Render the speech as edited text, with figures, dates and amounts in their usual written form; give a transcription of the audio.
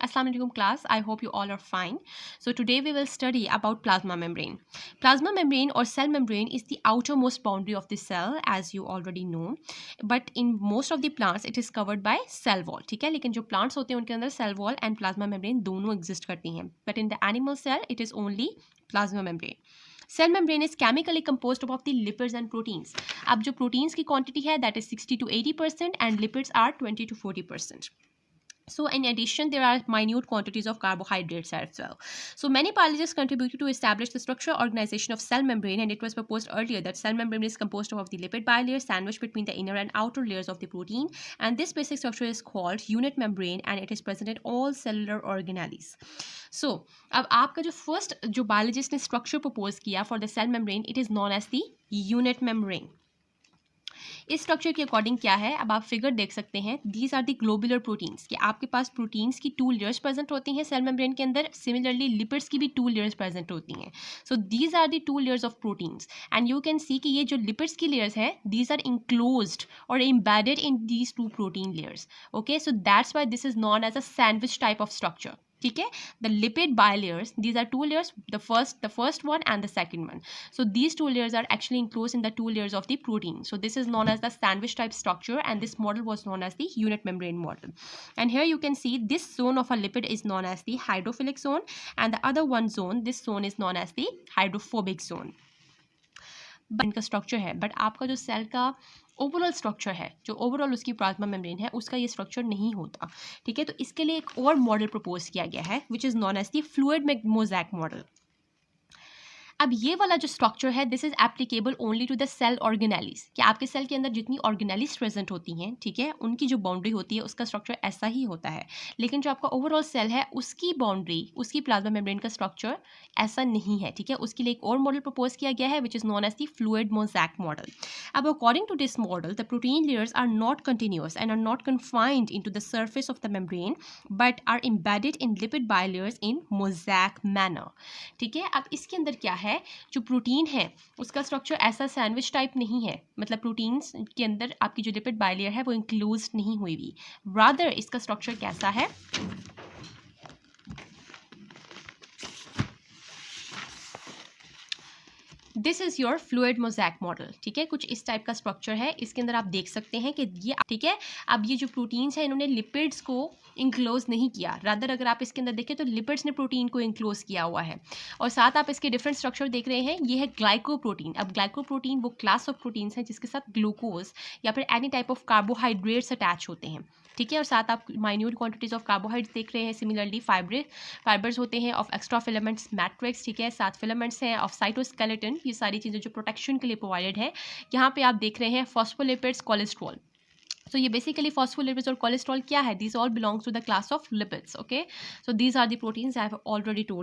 Assalamu alaikum class, I hope you all are fine. So today we will study about plasma membrane. Plasma membrane or cell membrane is the outermost boundary of the cell, as you already know. But in most of the plants it is covered by cell wall. ठीक है, लेकिन जो plants होते हैं उनके अंदर cell wall and plasma membrane दोनों exist करती हैं. But in the animal cell it is only plasma membrane. Cell membrane is chemically composed of the lipids and proteins. अब जो proteins की quantity है that is 60 to 80% and lipids are 20 to 40%. So in addition, there are minute quantities of carbohydrates as well. So many biologists contributed to establish the structural organization of cell membrane, and it was proposed earlier that cell membrane is composed of the lipid bilayer sandwiched between the inner and outer layers of the protein, and this basic structure is called unit membrane, and it is present in all cellular organelles. So अब आपका जो first जो biologist ने structure propose किया for the cell membrane, it is known as the unit membrane. इस structure के according क्या है, अब आप फिगर देख सकते हैं, these are the globular proteins, कि आपके पास प्रोटीन्स की 2 लेयर्स प्रेजेंट होती हैं सेल मेम्ब्रेन के अंदर. सिमिलरली लिपिड्स की भी 2 लेयर्स प्रेजेंट होती हैं. So these are the 2 layers of proteins and you can see कि ये जो लिपिड्स की लेयर्स हैं दीज आर इंक्लोज्ड और embedded in these 2 protein layers. Okay, so that's why this is known as a sandwich type of structure. ठीक है, the lipid bilayers, these are 2 layers, the first one and the second one. So these 2 layers are actually enclosed in the 2 layers of the protein. So this is known as the sandwich type structure, and this model was known as the unit membrane model. And here you can see this zone of a lipid is known as the hydrophilic zone, and the other one zone, this zone is known as the hydrophobic zone. इनका structure है, but आपका जो cell का overall structure है, जो overall उसकी plasma membrane है, उसका ये स्ट्रक्चर नहीं होता. ठीक है, तो इसके लिए एक और मॉडल प्रपोज किया गया है which is known as the fluid mosaic model. अब ये वाला जो स्ट्रक्चर है this is applicable only to the cell organelles, कि आपके सेल के अंदर जितनी ऑर्गेनेलिस प्रेजेंट होती हैं, ठीक है, उनकी जो बाउंड्री होती है उसका स्ट्रक्चर ऐसा ही होता है. लेकिन जो आपका ओवरऑल सेल है उसकी बाउंड्री, उसकी प्लाज्मा मेम्ब्रेन का स्ट्रक्चर ऐसा नहीं है. ठीक है, उसके लिए एक और मॉडल प्रपोज किया गया है which is known as the fluid mosaic model. अब according to this model the protein layers are not continuous and are not confined in to the surface of the membrane but are embedded in lipid bilayers in mosaic manner. ठीक है, अब इसके अंदर क्या है, जो protein है उसका स्ट्रक्चर ऐसा सैंडविच टाइप नहीं है, मतलब प्रोटीन्स के अंदर आपकी जो लिपिड बायलेयर है वो इंक्लोज नहीं हुई हुई. रादर इसका स्ट्रक्चर कैसा है, this is your fluid mosaic model. ठीक है, कुछ इस टाइप का स्ट्रक्चर है. इसके अंदर आप देख सकते हैं कि ये, ठीक है, अब ये जो प्रोटीन्स है इन्होंने लिपिड्स को इंक्लोज नहीं किया. रादर अगर आप इसके अंदर देखें तो लिपिड्स ने प्रोटीन को इंक्लोज किया हुआ है. और साथ आप इसके डिफरेंट स्ट्रक्चर देख रहे हैं, ये है ग्लाइकोप्रोटीन. अब ग्लाइकोप्रोटीन वो क्लास ऑफ प्रोटीन्स हैं जिसके साथ ग्लूकोज या फिर any type of carbohydrates attach होते हैं. ठीक है, और साथ आप माइन्यूट क्वांटिटीज ऑफ कार्बोहाइड्रेट्स देख रहे हैं. सिमिलरली फाइबर्स होते हैं ऑफ एक्स्ट्रा फिलामेंट्स मैट्रिक्स. ठीक है, साथ फिलामेंट्स हैं ऑफ साइटोस्केलेटन. ये सारी चीज़ें जो प्रोटेक्शन के लिए प्रोवाइडेड है. यहाँ पे आप देख रहे हैं फॉस्फोलिपिड्स, कोलेस्ट्रॉल. So ये बेसिकली फॉस्फोलिपिड्स और कोलेस्ट्रॉल क्या है, these all belongs to the class of lipids. Okay, so these are the proteins I have already told.